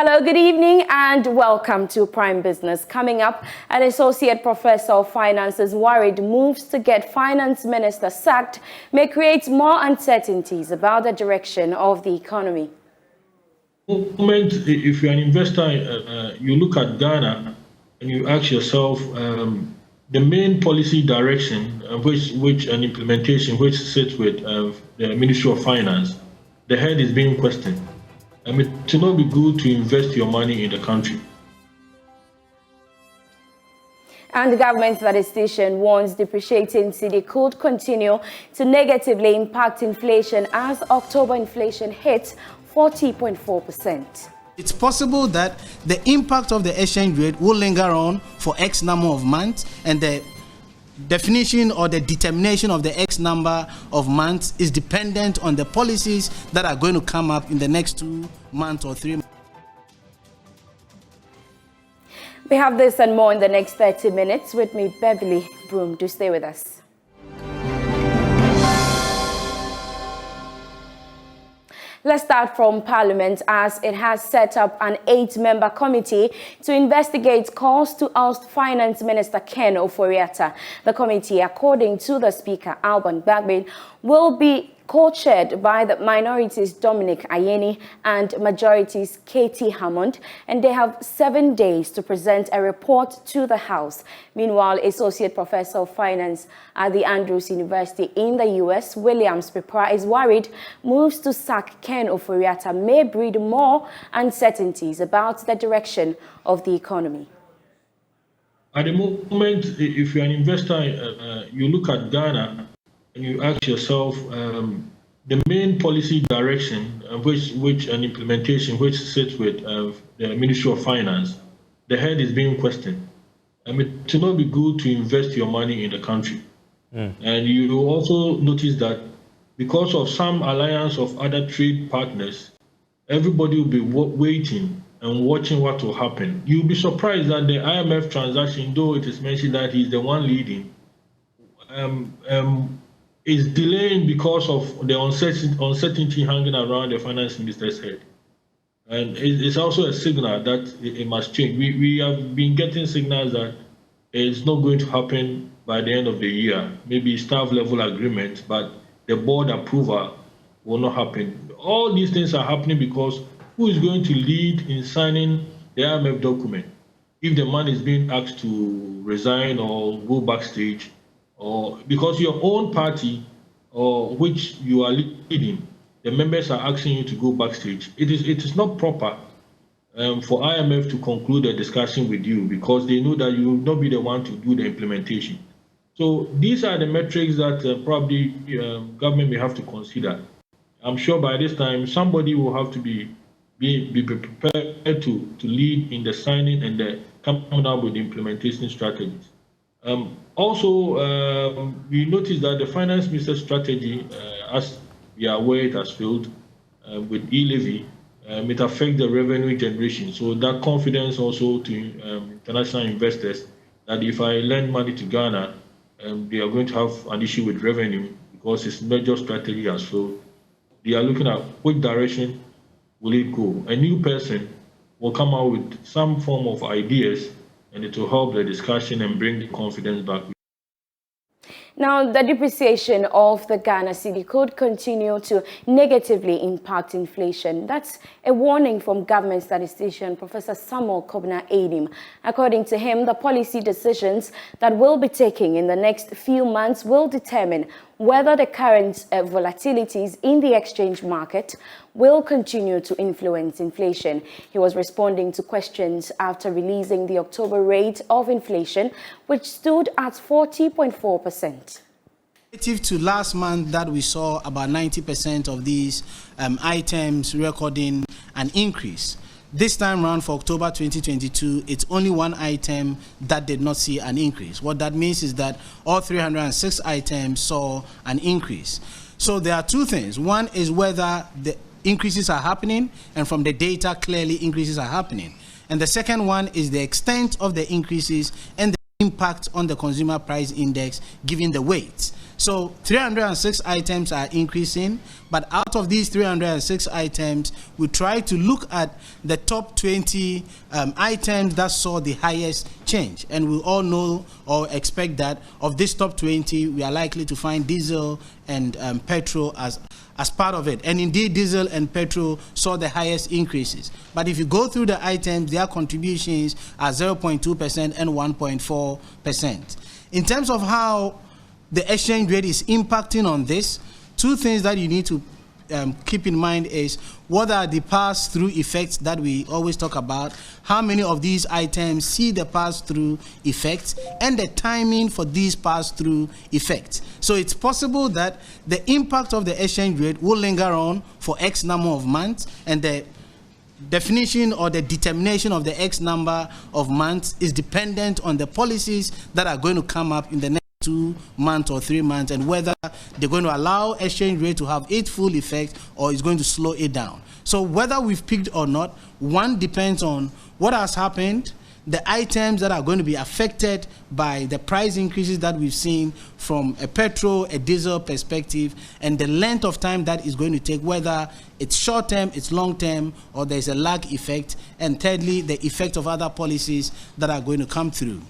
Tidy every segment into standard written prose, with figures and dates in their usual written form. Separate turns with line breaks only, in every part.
Hello, good evening and welcome to Prime Business. Coming up, an associate professor of finance is worried moves to get finance minister sacked may create more uncertainties about the direction of the economy.
Moment, if you're an investor, you look at Ghana and you ask yourself the main policy direction which an implementation which sits with the Ministry of Finance, the head is being questioned. I mean, to not be good to invest your money in the country.
And the government statistician warns depreciating cedi could continue to negatively impact inflation as October inflation hit 40.4%.
It's possible that the impact of the exchange rate will linger on for X number of months, and the definition or the determination of the X number of months is dependent on the policies that are going to come up in the next 2 months or 3 months.
We have this and more in the next 30 minutes. With me, Beverly Broohm. Do stay with us. Let's start from Parliament, as it has set up an 8-member committee to investigate calls to oust Finance Minister Ken Ofori-Atta. The committee, according to the Speaker, Alban Bagbin, will be co-chaired by the minorities Dominic Ayeni and majorities Katie Hammond, and they have 7 days to present a report to the House. Meanwhile, Associate Professor of Finance at the Andrews University in the U.S., Williams Pipra, is worried moves to sack Ken Ofori-Atta may breed more uncertainties about the direction of the economy.
At the moment, if you're an investor, you look at Ghana and you ask yourself the main policy direction which an implementation which sits with the Ministry of Finance, the head is being questioned. I mean, to not be good to invest your money in the country. And you will also notice that because of some alliance of other trade partners, everybody will be waiting and watching what will happen. You'll be surprised that the IMF transaction, though it is mentioned that he's the one leading, is delaying because of the uncertainty hanging around the finance minister's head. And it's also a signal that it must change. We have been getting signals that it's not going to happen by the end of the year. Maybe staff level agreement, but the board approval will not happen. All these things are happening because who is going to lead in signing the IMF document? If the man is being asked to resign or go backstage, or because your own party, or which you are leading, the members are asking you to go backstage. It is not proper for IMF to conclude a discussion with you because they know that you will not be the one to do the implementation. So these are the metrics that probably government may have to consider. I'm sure by this time somebody will have to be prepared to lead in the signing and the coming up with the implementation strategies. Also, we noticed that the finance minister's strategy, as we are aware, it has failed with e-levy. It affects the revenue generation. So that confidence also to international investors that if I lend money to Ghana, they are going to have an issue with revenue because its major strategy has failed. They are looking at which direction will it go. A new person will come out with some form of ideas, and it will help the discussion and bring the confidence back.
Now, the depreciation of the Ghana cedi could continue to negatively impact inflation. That's a warning from government statistician Professor Samuel Kobna-Adim. According to him, the policy decisions that will be taken in the next few months will determine whether the current volatilities in the exchange market will continue to influence inflation. He was responding to questions after releasing the October rate of inflation, which stood at 40.4%.
Relative to last month that we saw about 90% of these items recording an increase. This time around for October 2022, it's only one item that did not see an increase. What that means is that all 306 items saw an increase. So there are two things. One is whether the increases are happening, and from the data, clearly increases are happening. And the second one is the extent of the increases and the impact on the consumer price index given the weight. So 306 items are increasing, but out of these 306 items, we try to look at the top 20 items that saw the highest change. And we all know or expect that of this top 20, we are likely to find diesel and petrol as part of it. And indeed, diesel and petrol saw the highest increases. But if you go through the items, their contributions are 0.2% and 1.4%. In terms of how the exchange rate is impacting on this, two things that you need to keep in mind is what are the pass-through effects that we always talk about, how many of these items see the pass-through effects, and the timing for these pass-through effects. So it's possible that the impact of the exchange rate will linger on for X number of months, and the definition or the determination of the X number of months is dependent on the policies that are going to come up in the next 2 months or 3 months, and whether they're going to allow exchange rate to have its full effect or it's going to slow it down. So whether we've picked or not, one depends on what has happened, the items that are going to be affected by the price increases that we've seen from a petrol, a diesel perspective, and the length of time that is going to take, whether it's short-term, it's long-term, or there's a lag effect, and thirdly, the effect of other policies that are going to come through.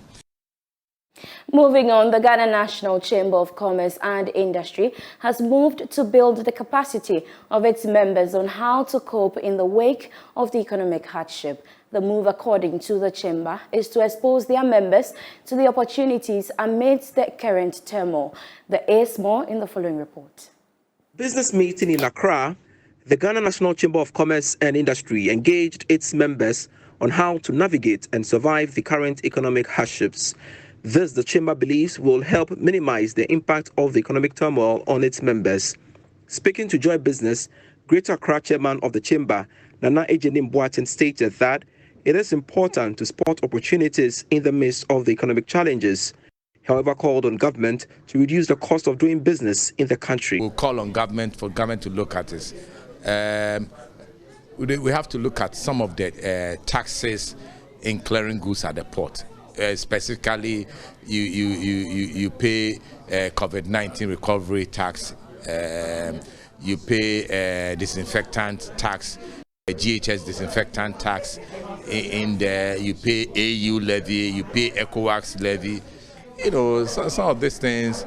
Moving on, the Ghana National Chamber of Commerce and Industry has moved to build the capacity of its members on how to cope in the wake of the economic hardship. The move, according to the chamber, is to expose their members to the opportunities amidst the current turmoil. There is more in the following report.
Business meeting in Accra, the Ghana National Chamber of Commerce and Industry engaged its members on how to navigate and survive the current economic hardships. This, the chamber believes, will help minimize the impact of the economic turmoil on its members. Speaking to Joy Business, Greater Accra chairman of the chamber, Nana Ejenim Boateng, stated that it is important to spot opportunities in the midst of the economic challenges. However, called on government to reduce the cost of doing business in the country.
We'll call on government to look at this. We have to look at some of the taxes in clearing goods at the port. Specifically, you pay COVID-19 recovery tax, you pay disinfectant tax, GHS disinfectant tax, in there you pay AU levy, you pay ECOWAS levy. You know, some of these things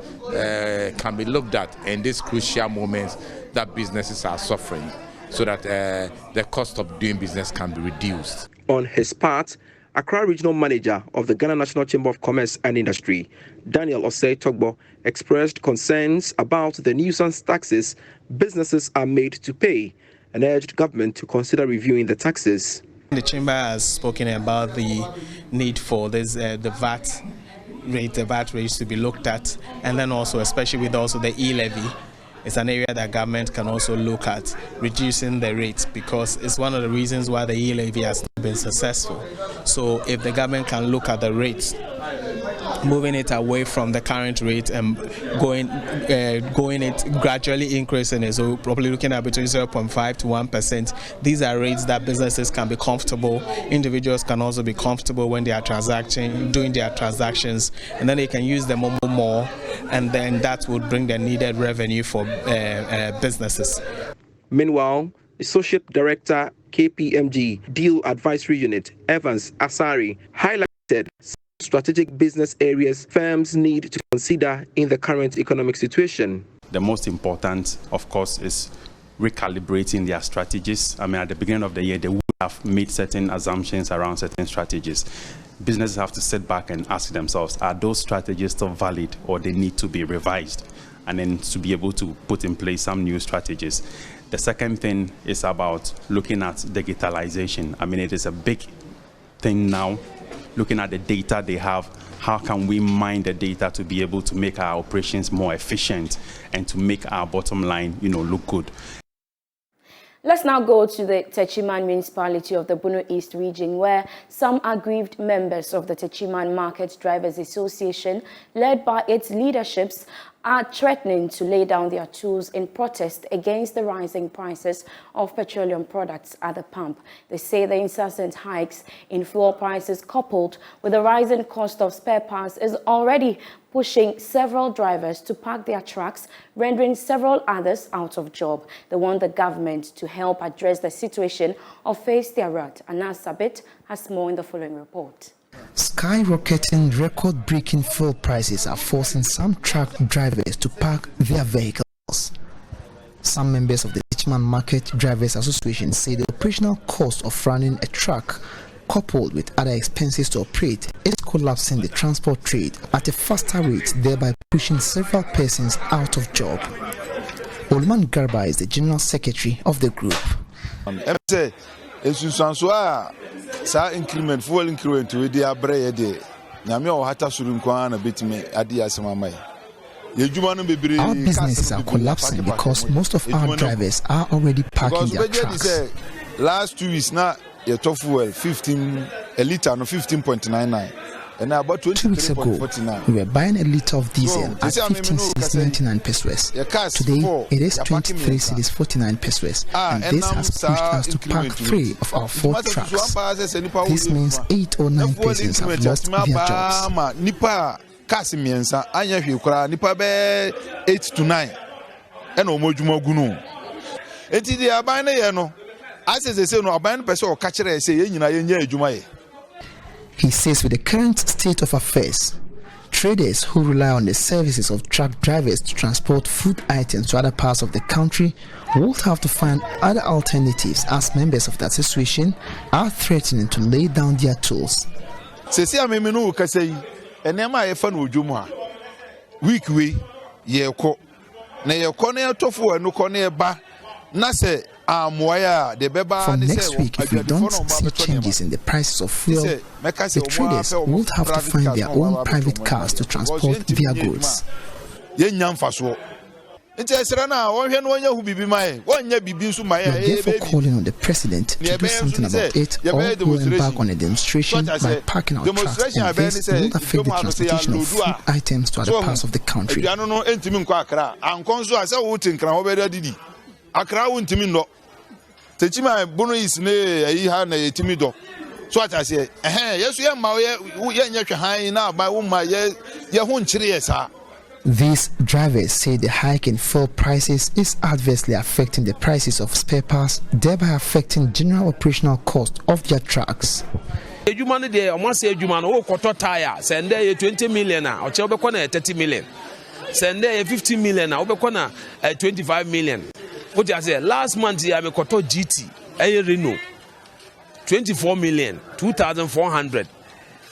can be looked at in these crucial moments that businesses are suffering, so that the cost of doing business can be reduced.
On his part, Accra Regional Manager of the Ghana National Chamber of Commerce and Industry, Daniel Osei Togbo, expressed concerns about the nuisance taxes businesses are made to pay and urged government to consider reviewing the taxes.
The chamber has spoken about the need for this, the VAT rates to be looked at, and then also, especially with also the e-levy, it's an area that government can also look at reducing the rates, because it's one of the reasons why the e-levy has not been successful. So if the government can look at the rates, moving it away from the current rate and going it gradually increasing it, so probably looking at between 0.5 to 1%. These are rates that businesses can be comfortable, individuals can also be comfortable when they are doing their transactions, and then they can use them more, and then that would bring the needed revenue for businesses. Meanwhile, Associate Director KPMG Deal Advisory Unit Evans Asari highlighted strategic business areas firms need to consider in the current economic situation.
The most important, of course, is recalibrating their strategies. I mean, at the beginning of the year, they would have made certain assumptions around certain strategies. Businesses have to sit back and ask themselves, are those strategies still valid, or they need to be revised? And then to be able to put in place some new strategies. The second thing is about looking at digitalization. I mean, it is a big thing now. Looking at the data they have, how can we mine the data to be able to make our operations more efficient and to make our bottom line, look good.
Let's now go to the Techiman municipality of the Bono East region, where some aggrieved members of the Techiman Market Drivers Association, led by its leaderships, are threatening to lay down their tools in protest against the rising prices of petroleum products at the pump. They say the incessant hikes in fuel prices coupled with the rising cost of spare parts is already pushing several drivers to park their trucks, rendering several others out of job. They want the government to help address the situation or face their wrath. Anas Sabit has more in the following report.
Skyrocketing, record-breaking fuel prices are forcing some truck drivers to park their vehicles. Some members of the Richmond Market Drivers Association say the operational cost of running a truck, coupled with other expenses to operate, is collapsing the transport trade at a faster rate, thereby pushing several persons out of job. Olman Garba is the General Secretary of the group.
Increment, full increment, with the abre de Namio Hata Surunkwana bit me at the Asamamai.
Our businesses are collapsing because most of our drivers are already parking their trucks.
Last 2 weeks now, your top fuel 15 a liter no 15.99. And now about
2 weeks ago, we were buying a liter of diesel at 15 cedis 99 pesos. Today, it is 23 cedis 49 pesos. And this has pushed us to park 3 of our 4 trucks. This means 8 or 9 persons have lost their jobs.
Casimiensa, Anya Hukra, Nipa be 8 to 9. And Omojuma Gunu. Eti de abane yeno. As they say, no abane person or catcher say, Yena Jumae.
He says with the current state of affairs, traders who rely on the services of truck drivers to transport food items to other parts of the country will have to find other alternatives, as members of the association are threatening to lay down their tools.
Enema ye fan ojuma week we ye ko na ye ko na tofu enu ko na ba na se amoya de beba.
From next week, if we don't see changes in the prices of fuel, the traders will have to find their own private cars to transport their goods.
Ye nyamfaso nti esra na wonhwe no wonya hu bibi mai wonya bibi nso mai
e therefore calling on the president to do something about it, or we'll embark on a demonstration by parking our trucks, and this will affect the transportation of food items to other parts of the country.
No entimi nkwa akra ankonso ase wo tinkra wo beda didi akra wo ntimi ndo techima bono is ne ayi ha na yetimi do so atase yesu ye ma ye nya hwan na ba wo ma ye ho nchire yesa.
These drivers say the hike in fuel prices is adversely affecting the prices of spare parts, thereby affecting general operational cost of their trucks.
Ejuma de almost say ejuma no koto tire send 20 million na oche obekọ na 30 million. Send 15 million na obekọ na 25 million. What you say last month ya me koto GT Renault 24 million 2400.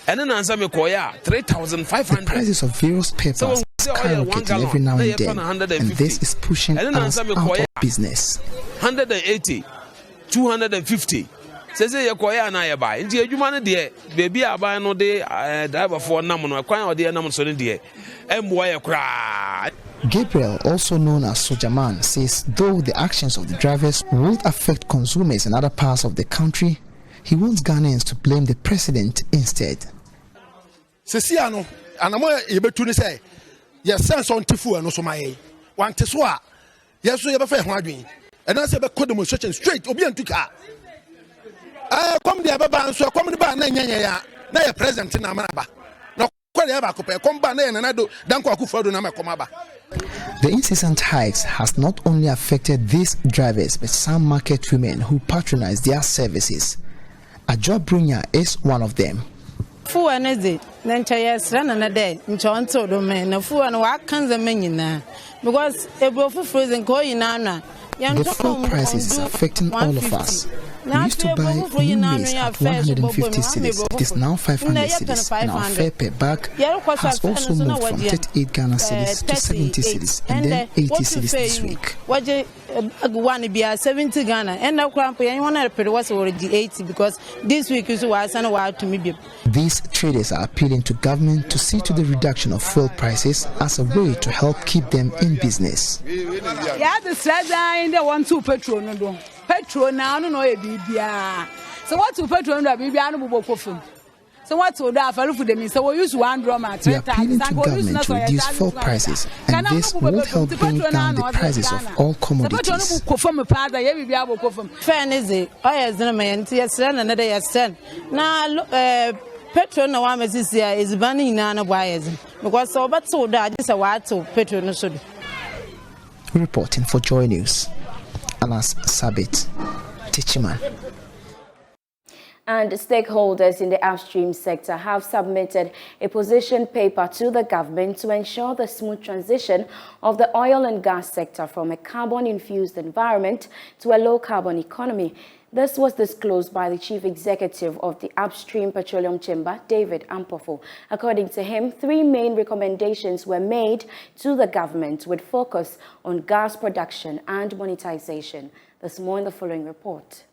And then answer me koya 3500.
The prices of various spare parts skyrocketing every now and then, and this is pushing us out of business.
180, 250. Says you koya na buy. Inti ejuma ne de baby abuy no de driver for nam no kwan o de nam so ne de emboa kra.
Gabriel, also known as Sojaman, says though the actions of the drivers would affect consumers in other parts of the country, he wants Ghanaians to blame the president instead.
Sesiano, anamo yebetu ni say, yes sense on tifu eno so maye. Wan teso a, yes so yebefa ho adwen. And I say be code demonstration straight obi antuka. Come there baba anso come ba na nyanya ya. Na ye president na manaba. Na kwere ya ba ko pe come ba na na do danko akufado na makoma ba.
The incessant hikes has not only affected these drivers but some market women who patronize their services. Ajo Brunya is one of them.
Fu aneze nancha yesra na de nchonto do me na fu an wa kanza menyina because ebofu frozen ko yina na
the fuel prices is affecting all of us. We used to buy new maize at 150 cedis. It is now 500 cedis, and our fare per bag has also moved from 38 Ghana cedis to 70 cedis, and then 80 cedis this week.
70 Ghana, and now you want to pay what's already 80 because this week is why I send a to me.
These traders are appealing to government to see to the reduction of fuel prices as a way to help keep them in business.
Yeah, the sleds in the 1-2 petrol no. Petrol now no e bibia. So what to petrol no bibia no bobo kofum. So what would I follow for them? So we use 1 drum at 3
We are appealing to government to reduce fuel prices, and this will help bring down the prices of all commodities.
Fairness, yes, another yes, now petrol no one is banning none wires because so but so that is a while to petrol no should.
Reporting for Joy News, Anas Sabit, Tichiman.
And stakeholders in the upstream sector have submitted a position paper to the government to ensure the smooth transition of the oil and gas sector from a carbon-infused environment to a low-carbon economy. This was disclosed by the Chief Executive of the Upstream Petroleum Chamber, David Ampofo. According to him, 3 main recommendations were made to the government with focus on gas production and monetization. There's more in the following report.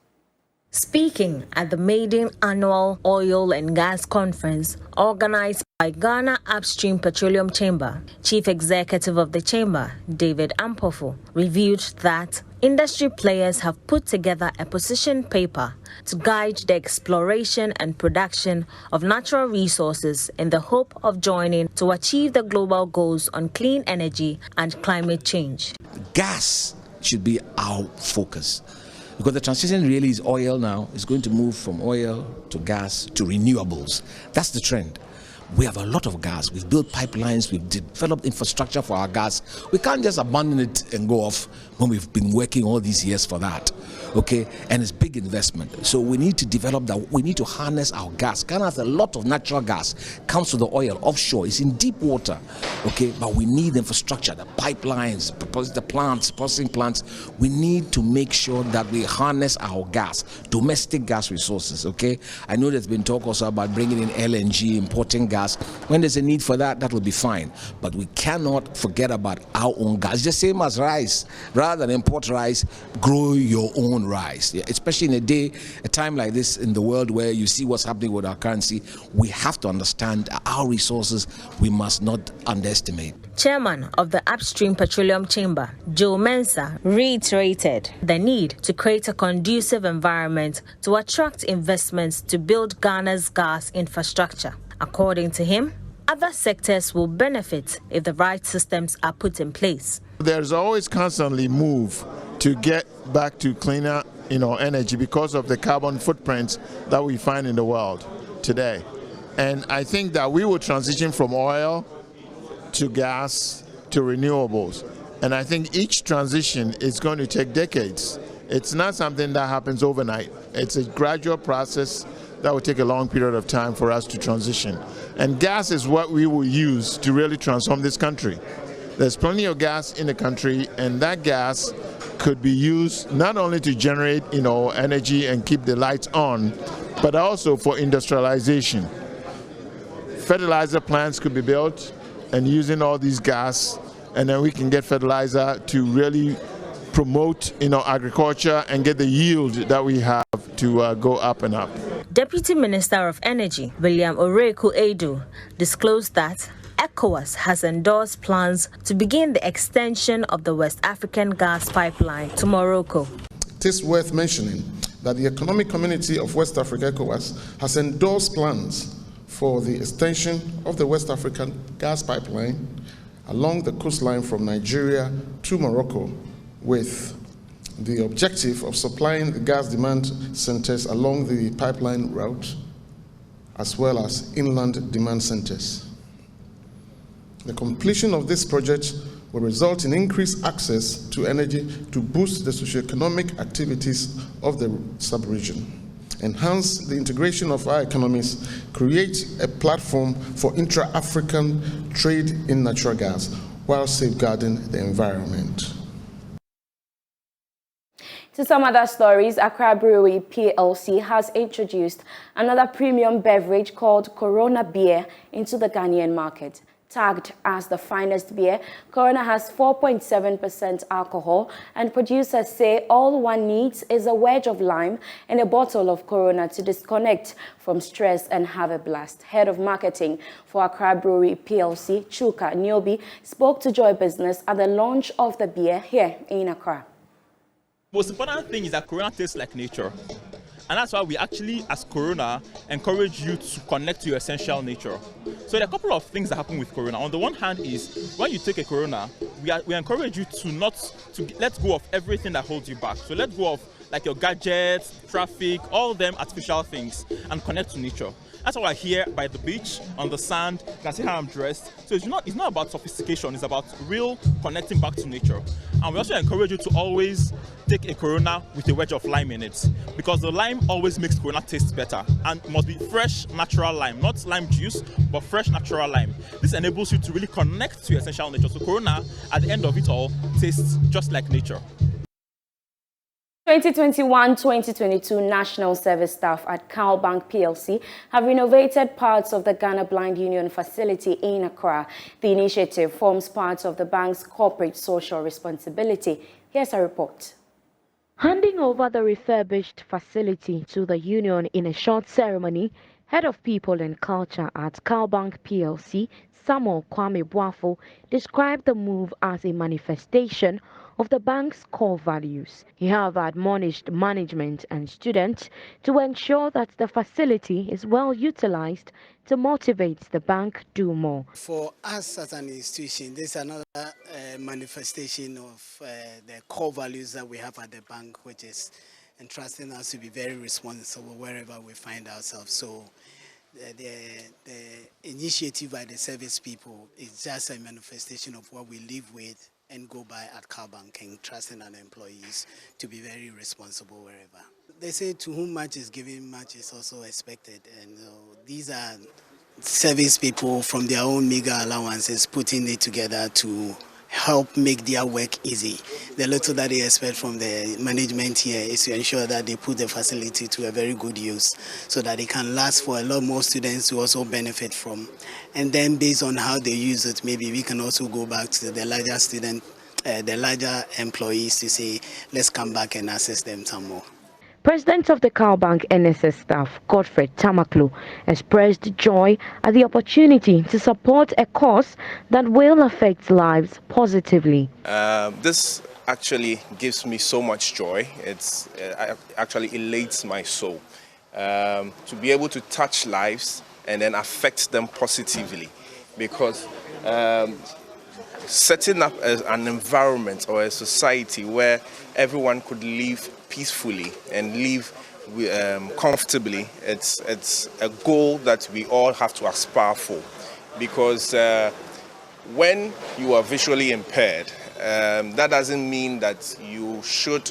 Speaking at the maiden annual Oil and Gas Conference organized by Ghana Upstream Petroleum Chamber, Chief Executive of the Chamber, David Ampofo, revealed that industry players have put together a position paper to guide the exploration and production of natural resources in the hope of joining to achieve the global goals on clean energy and climate change.
Gas should be our focus. Because the transition really is oil now. It's going to move from oil to gas to renewables. That's the trend. We have a lot of gas. We've built pipelines. We've developed infrastructure for our gas. We can't just abandon it and go off when we've been working all these years for that. Okay? And it's big investment. So we need to develop that. We need to harness our gas. Ghana has a lot of natural gas. Comes to the oil offshore. It's in deep water. Okay? But we need infrastructure, the pipelines, the plants, processing plants. We need to make sure that we harness our gas, domestic gas resources. Okay? I know there's been talk also about bringing in LNG, importing gas. When there's a need for that, that will be fine. But we cannot forget about our own gas. It's the same as rice. Rather than import rice, grow your own rice. Yeah, especially in a time like this in the world where you see what's happening with our currency, we have to understand our resources. We must not underestimate.
Chairman of the Upstream Petroleum Chamber, Joe Mensah, reiterated the need to create a conducive environment to attract investments to build Ghana's gas infrastructure. According to him, other sectors will benefit if the right systems are put in place.
There's always constantly move to get back to cleaner, energy because of the carbon footprints that we find in the world today. And I think that we will transition from oil to gas to renewables. And I think each transition is going to take decades. It's not something that happens overnight. It's a gradual process that will take a long period of time for us to transition. And gas is what we will use to really transform this country. There's plenty of gas in the country, and that gas could be used not only to generate, energy and keep the lights on, but also for industrialization. Fertilizer plants could be built and using all these gas, and then we can get fertilizer to really promote, agriculture and get the yield that we have to go up and up.
Deputy Minister of Energy, William Oreku Edu, disclosed that ECOWAS has endorsed plans to begin the extension of the West African gas pipeline to Morocco.
It is worth mentioning that the Economic Community of West Africa, ECOWAS, has endorsed plans for the extension of the West African gas pipeline along the coastline from Nigeria to Morocco, with the objective of supplying the gas demand centers along the pipeline route, as well as inland demand centers. The completion of this project will result in increased access to energy to boost the socioeconomic activities of the sub-region, enhance the integration of our economies, create a platform for intra-African trade in natural gas, while safeguarding the environment.
To some other stories, Accra Brewery PLC has introduced another premium beverage called Corona Beer into the Ghanaian market. Tagged as the finest beer, Corona has 4.7% alcohol, and producers say all one needs is a wedge of lime and a bottle of Corona to disconnect from stress and have a blast. Head of marketing for Accra Brewery PLC, Chuka Nyobi, spoke to Joy Business at the launch of the beer here in Accra.
Most important thing is that Corona tastes like nature. And that's why we actually, as Corona, encourage you to connect to your essential nature. So there are a couple of things that happen with Corona. On the one hand is, when you take a Corona, we encourage you to let go of everything that holds you back. So let go of like your gadgets, traffic, all them artificial things, and connect to nature. That's why we're here by the beach, on the sand. You can see how I'm dressed. So it's not about sophistication, it's about real connecting back to nature. And we also encourage you to always take a Corona with a wedge of lime in it, because the lime always makes Corona taste better, and it must be fresh, natural lime, not lime juice, but fresh, natural lime. This enables you to really connect to your essential nature. So Corona, at the end of it all, tastes just like nature.
2021-2022 National Service staff at CalBank PLC have renovated parts of the Ghana Blind Union facility in Accra. The initiative forms part of the bank's corporate social responsibility. Here's a report.
Handing over the refurbished facility to the union in a short ceremony, Head of People and Culture at CalBank PLC, Samuel Kwame Boafo, described the move as a manifestation of the bank's core values. He have admonished management and students to ensure that the facility is well utilized to motivate the bank do more.
For us as an institution, this is another manifestation of the core values that we have at the bank, which is entrusting us to be very responsible wherever we find ourselves. So the initiative by the service people is just a manifestation of what we live with and go by at CalBank, and trusting our employees to be very responsible wherever. They say to whom much is given, much is also expected. And these are service people from their own meager allowances putting it together to help make their work easy. The little that they expect from the management here is to ensure that they put the facility to a very good use so that it can last for a lot more students to also benefit from. And then based on how they use it, maybe we can also go back to the larger employees to say, let's come back and assist them some more.
President of the CalBank NSS staff, Godfrey Tamaklo, expressed joy at the opportunity to support a cause that will affect lives positively.
This actually gives me so much joy. It actually elates my soul to be able to touch lives and then affect them positively, because setting up an environment or a society where everyone could live peacefully and live comfortably, it's a goal that we all have to aspire for, because when you are visually impaired, that doesn't mean that you should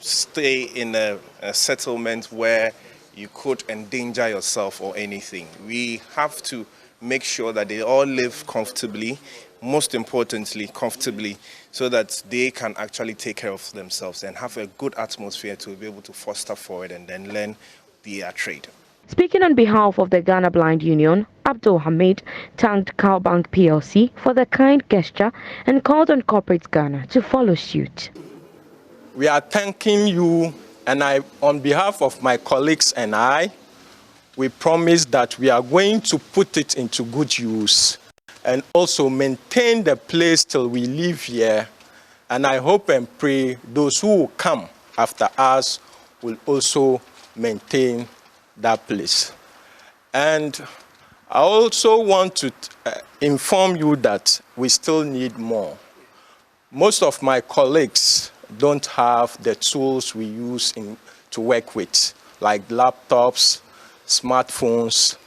stay in a settlement where you could endanger yourself or anything. We have to make sure that they all live comfortably, most importantly comfortably, so that they can actually take care of themselves and have a good atmosphere to be able to foster forward and then learn their trade.
Speaking on behalf of the Ghana Blind Union, Abdul Hamid thanked CalBank PLC for the kind gesture and called on corporate Ghana to follow suit.
We are thanking you, and on behalf of my colleagues and I, we promise that we are going to put it into good use and also maintain the place till we leave here. And I hope and pray those who will come after us will also maintain that place. And I also want to inform you that we still need more. Most of my colleagues don't have the tools we use to work with, like laptops, smartphones.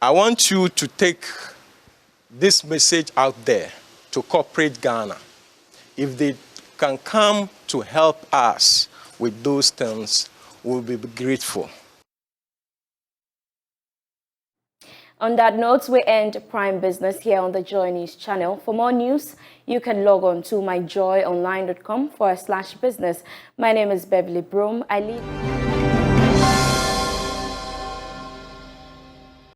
I want you to take this message out there to corporate Ghana. If they can come to help us with those things, we'll be grateful.
On that note, we end Prime Business here on the Joy News channel. For more news, you can log on to myjoyonline.com/business. My name is Beverly Broohm. I leave.